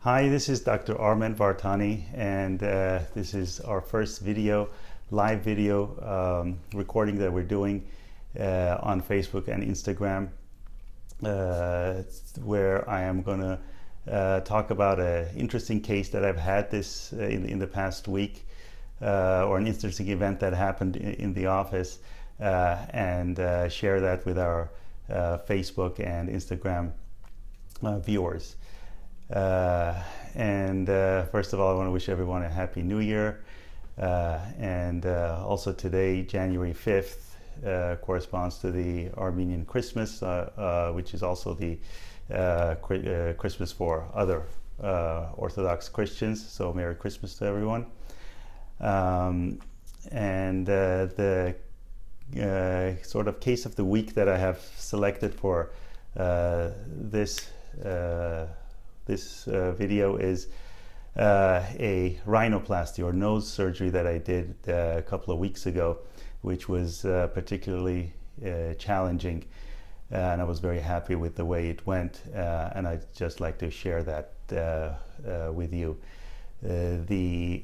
Hi, this is Dr. Armen Vartany, and this is our first live video recording that we're doing on Facebook and Instagram, where I am going to talk about an interesting case that I've had in the past week, or an interesting event that happened in the office, and share that with our Facebook and Instagram viewers. First of all, I want to wish everyone a Happy New Year. Also today, January 5th, corresponds to the Armenian Christmas, which is also the Christmas for other Orthodox Christians. So Merry Christmas to everyone. The sort of case of the week that I have selected for this video is a rhinoplasty or nose surgery that I did a couple of weeks ago, which was particularly challenging, and I was very happy with the way it went, and I'd just like to share that with you. The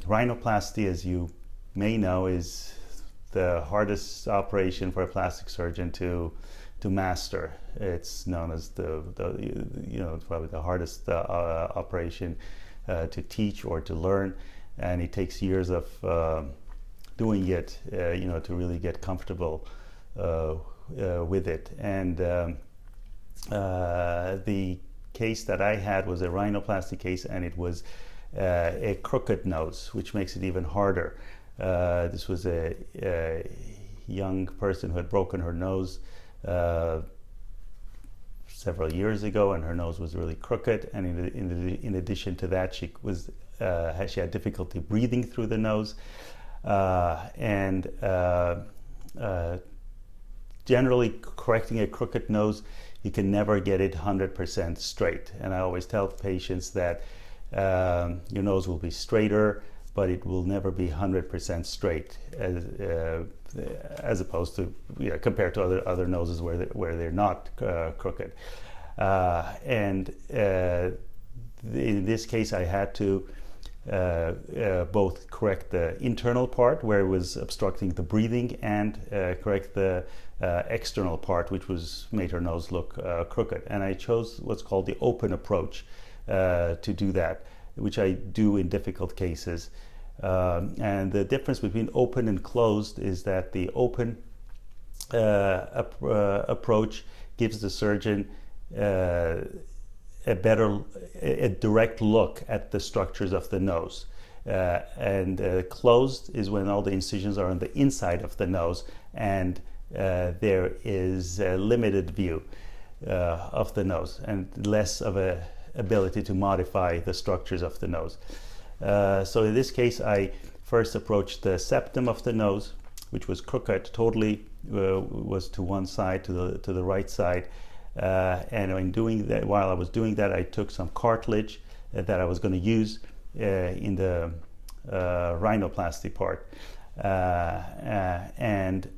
rhinoplasty, as you may know, is the hardest operation for a plastic surgeon to master. It's known as probably the hardest operation to teach or to learn, and it takes years of doing it, to really get comfortable with it. And the case that I had was a rhinoplasty case, and it was a crooked nose, which makes it even harder. This was a young person who had broken her nose several years ago, and her nose was really crooked, and in addition to that, she had difficulty breathing through the nose, generally correcting a crooked nose, you can never get it 100% straight. And I always tell patients that your nose will be straighter, but it will never be 100% straight, as opposed to, compared to other noses where they're not crooked. In this case, I had to both correct the internal part where it was obstructing the breathing, and correct the external part, which made her nose look crooked. And I chose what's called the open approach to do that, which I do in difficult cases. And the difference between open and closed is that the open approach gives the surgeon a direct look at the structures of the nose. Closed is when all the incisions are on the inside of the nose, and there is a limited view of the nose and less of a ability to modify the structures of the nose. So in this case, I first approached the septum of the nose, which was crooked, totally was to one side, to the right side. And in doing that, while I was doing that, I took some cartilage that I was going to use in the rhinoplasty part, and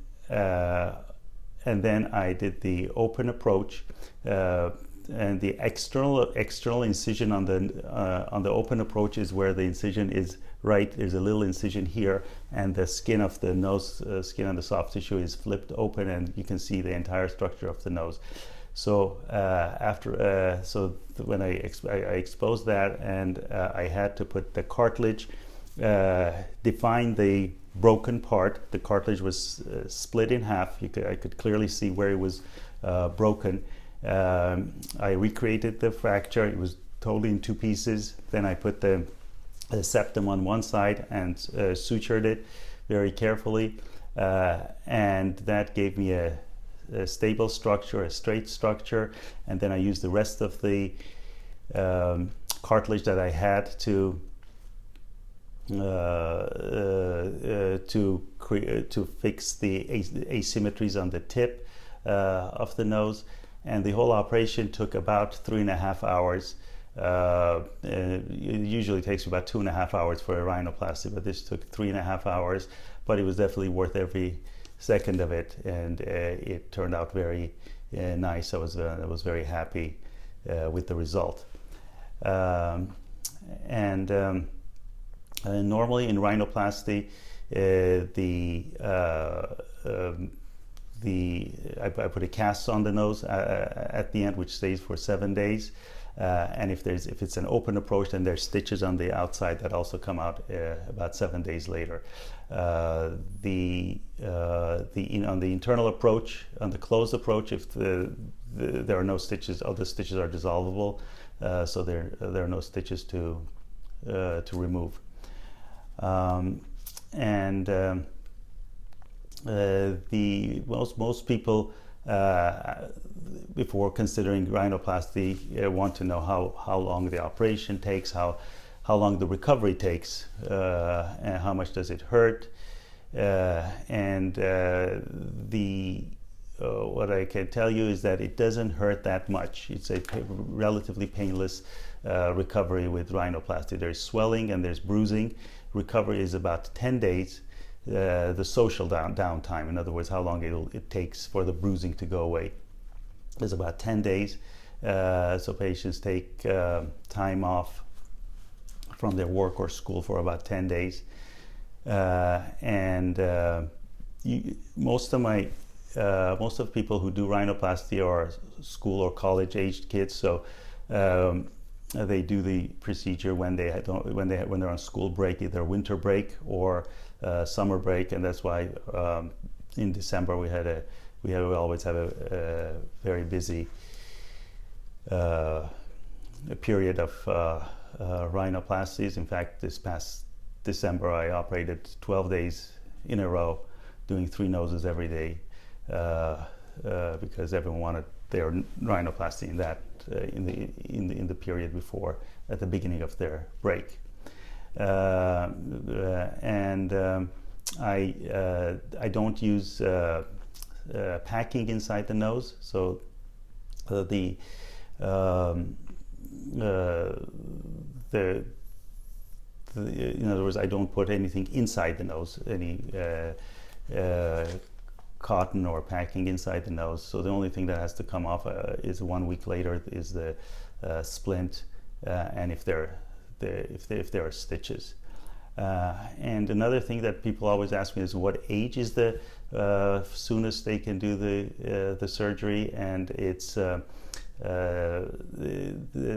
then I did the open approach. And the external incision on the open approach is where the incision is right. There's a little incision here, and the skin of the nose, skin on the soft tissue, is flipped open, and you can see the entire structure of the nose. So when I exposed that, and I had to put the cartilage, define the broken part. The cartilage was split in half. I could clearly see where it was broken. I recreated the fracture. It was totally in two pieces. Then I put the septum on one side and sutured it very carefully, and that gave me a stable structure, a straight structure. And then I used the rest of the cartilage that I had to fix the asymmetries on the tip of the nose. And the whole operation took about 3.5 hours. It usually takes about 2.5 hours for a rhinoplasty, but this took 3.5 hours. But it was definitely worth every second of it, and it turned out very nice. I was very happy with the result. Normally in rhinoplasty, I put a cast on the nose at the end, which stays for 7 days. And if it's an open approach, then there's stitches on the outside that also come out about 7 days later. On the internal approach, on the closed approach, if there are no stitches, all the stitches are dissolvable, so there are no stitches to remove. Most people, before considering rhinoplasty, want to know how long the operation takes, how long the recovery takes, and how much does it hurt. What I can tell you is that it doesn't hurt that much. It's a relatively painless recovery with rhinoplasty. There's swelling and there's bruising. Recovery is about 10 days. The social downtime, in other words, how long it takes for the bruising to go away, is about 10 days. So patients take time off from their work or school for about 10 days. Most of people who do rhinoplasty are school or college aged kids, so they do the procedure when they're on school break, either winter break or summer break, and that's why in December we always have a very busy period of rhinoplasties. In fact, this past December I operated 12 days in a row, doing 3 noses every day, because everyone wanted their rhinoplasty in that in the period before, at the beginning of their break. I don't use packing inside the nose, so in other words, I don't put anything inside the nose, any cotton or packing inside the nose. So the only thing that has to come off is 1 week later is the splint, and if there are stitches. And another thing that people always ask me is, what age is the soonest they can do the surgery? And it's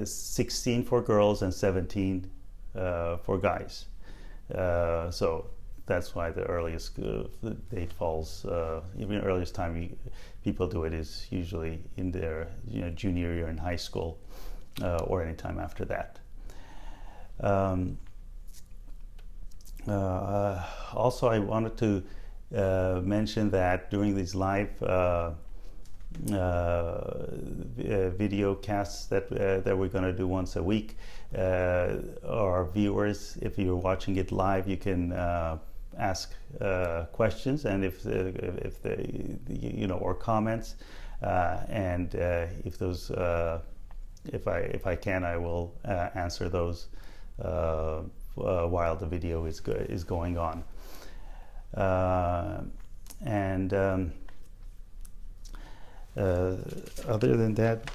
16 for girls and 17 for guys. So that's why the earliest date falls, even the earliest time people do it is usually in their junior year in high school, or any time after that. Also, I wanted to mention that during these live video casts that we're going to do once a week, our viewers, if you're watching it live, you can ask questions, and if or comments, and if those if I can, I will answer those while the video is going on. Other than that,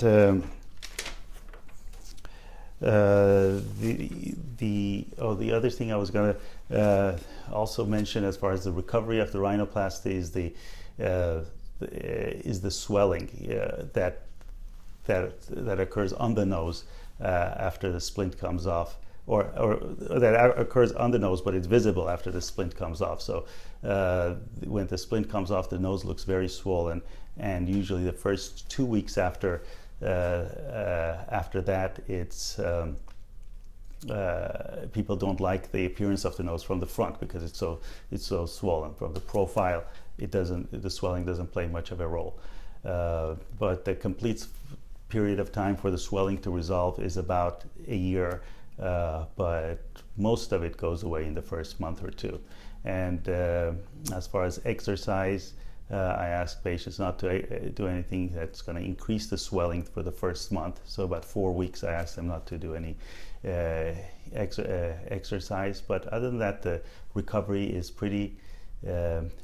the other thing I was going to also mention, as far as the recovery of the rhinoplasty, is the swelling that occurs on the nose after the splint comes off, or that occurs on the nose, but it's visible after the splint comes off. So when the splint comes off, the nose looks very swollen, and usually the first 2 weeks after that, it's people don't like the appearance of the nose from the front, because it's so swollen. From the profile, the swelling doesn't play much of a role. But the complete period of time for the swelling to resolve is about a year, but most of it goes away in the first month or two. And as far as exercise, I ask patients not to do anything that's going to increase the swelling for the first month. So about 4 weeks, I ask them not to do any exercise. But other than that, the recovery is pretty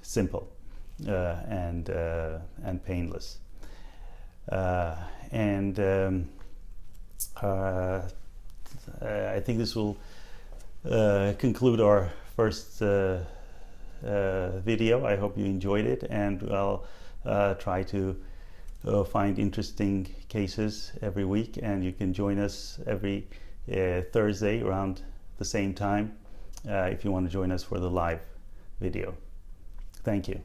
simple and painless. I think this will conclude our first video. I hope you enjoyed it, and I'll try to find interesting cases every week, and you can join us every Thursday around the same time if you want to join us for the live video. Thank you.